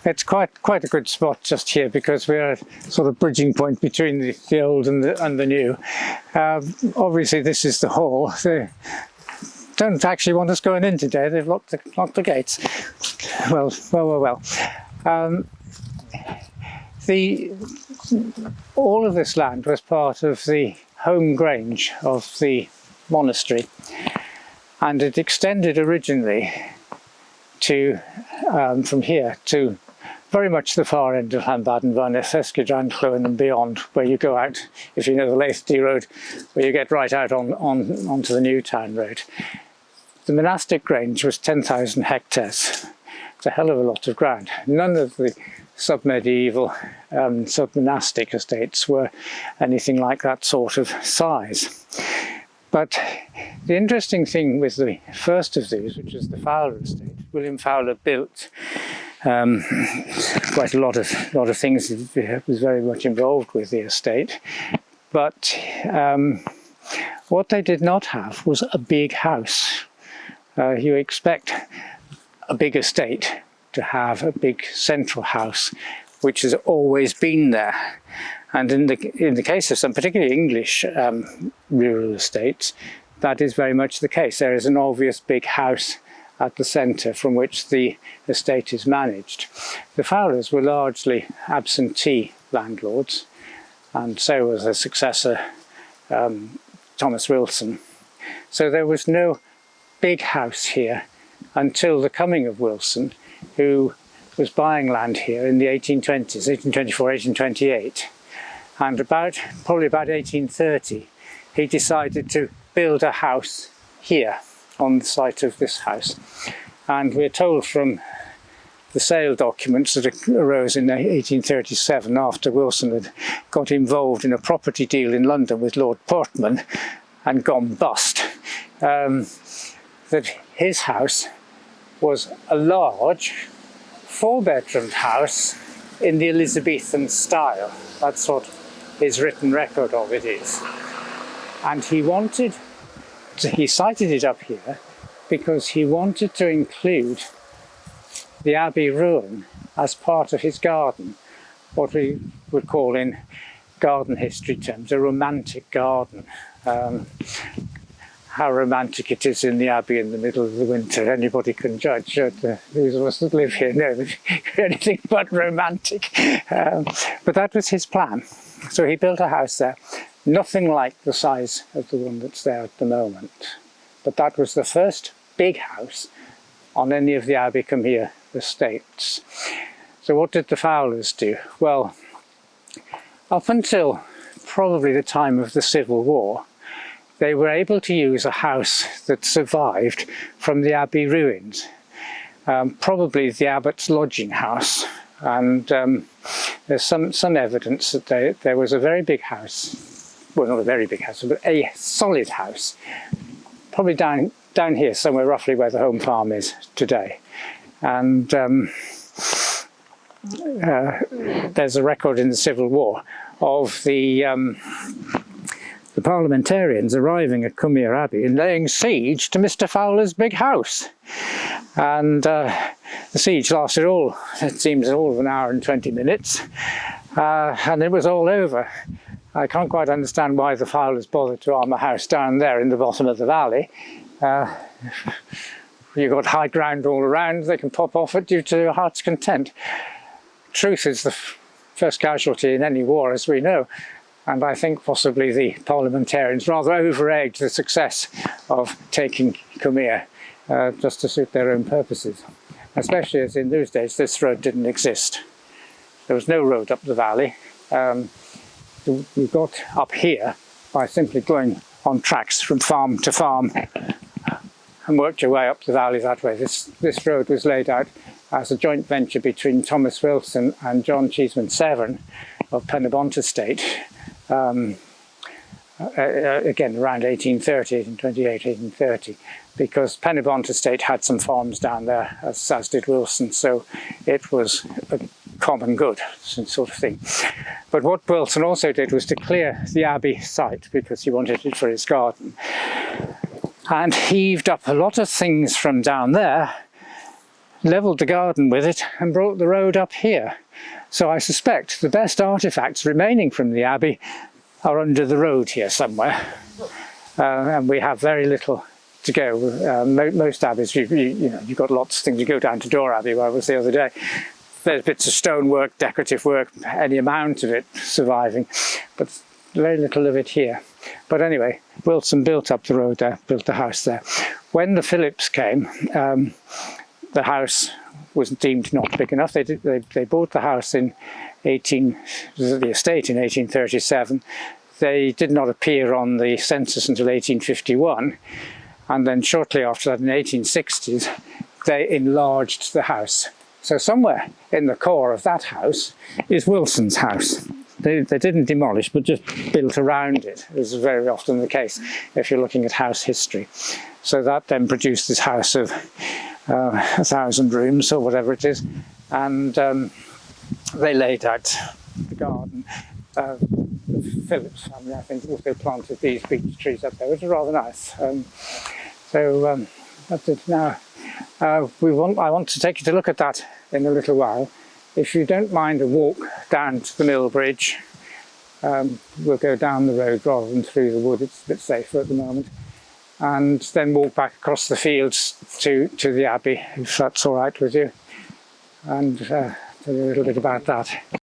It's quite a good spot just here because we're at sort of bridging point between the old and the new. Obviously this is the hall. They don't actually want us going in today. They've locked the gates. Well. All of this land was part of the home grange of the monastery, and it extended originally to from here to very much the far end of Llanbadarn-Fynedd, Eskidranllwyn and beyond, where you go out, if you know the Leithdy Road, where you get right out onto the new town road. The monastic grange was 10,000 hectares. It's a hell of a lot of ground. None of the sub-medieval sub-monastic estates were anything like that sort of size. But the interesting thing with the first of these, which is the Fowler estate, William Fowler built quite a lot of things. He was very much involved with the estate, but what they did not have was a big house. You expect a big estate to have a big central house, which has always been there. And in the case of some particularly English rural estates, that is very much the case. There is an obvious big house at the centre from which the estate is managed. The Fowlers were largely absentee landlords, and so was their successor, Thomas Wilson. So there was no big house here until the coming of Wilson, who was buying land here in the 1820s, 1824, 1828. And probably about 1830, he decided to build a house here on the site of this house. And we're told from the sale documents that arose in 1837 after Wilson had got involved in a property deal in London with Lord Portman and gone bust, that his house was a large 4-bedroomed house in the Elizabethan style. That's what his written record of it is. And he cited it up here because he wanted to include the Abbey ruin as part of his garden, what we would call in garden history terms a romantic garden. How romantic it is in the Abbey in the middle of the winter, anybody can judge. Those of us that live here know anything but romantic. But that was his plan. So he built a house there, nothing like the size of the one that's there at the moment. But that was the first big house on any of the Abbeycwmhir estates. So what did the Fowlers do? Well, up until probably the time of the Civil War, they were able to use a house that survived from the Abbey ruins, probably the Abbot's lodging house. And there's some evidence that there was a very big house, well, not a very big house, but a solid house, probably down here somewhere roughly where the home farm is today. And there's a record in the Civil War of the parliamentarians arriving at Cwmhir Abbey and laying siege to Mr. Fowler's big house. And the siege lasted it seems all of an hour and 20 minutes, and it was all over. I can't quite understand why the Fowlers bothered to arm a house down there in the bottom of the valley. You've got high ground all around, they can pop off it due to their heart's content. Truth is the first casualty in any war, as we know. And I think possibly the parliamentarians rather over-egged the success of taking Cwmhir just to suit their own purposes. Especially as in those days this road didn't exist. There was no road up the valley. We got up here by simply going on tracks from farm to farm and worked your way up the valley that way. This road was laid out as a joint venture between Thomas Wilson and John Cheeseman Severn of Penybont Estate. Again around 1830, 1828, 1830, because Penybont Estate had some farms down there, as did Wilson, so it was a common good sort of thing. But what Wilson also did was to clear the Abbey site because he wanted it for his garden, and heaved up a lot of things from down there levelled the garden with it and brought the road up here. So I suspect the best artefacts remaining from the abbey are under the road here somewhere. And we have very little to go. Most abbeys, you've got lots of things. You go down to Dore Abbey, where I was the other day. There's bits of stonework, decorative work, any amount of it surviving, but very little of it here. But anyway, Wilson built up the road there, built the house there. When the Phillips came, the house was deemed not big enough. They bought the house in the estate in 1837. They did not appear on the census until 1851. And then shortly after that, in the 1860s, they enlarged the house. So somewhere in the core of that house is Wilson's house. They didn't demolish, but just built around it, as is very often the case if you're looking at house history. So that then produced this house of 1,000 rooms, or whatever it is, and they laid out the garden. The Phillips family, I think, also planted these beech trees up there, which are rather nice. That's it. Now, I want to take you to look at that in a little while. If you don't mind a walk down to the mill bridge, we'll go down the road rather than through the wood. It's a bit safer at the moment. And then walk back across the fields to the abbey, if that's all right with you. And tell you a little bit about that.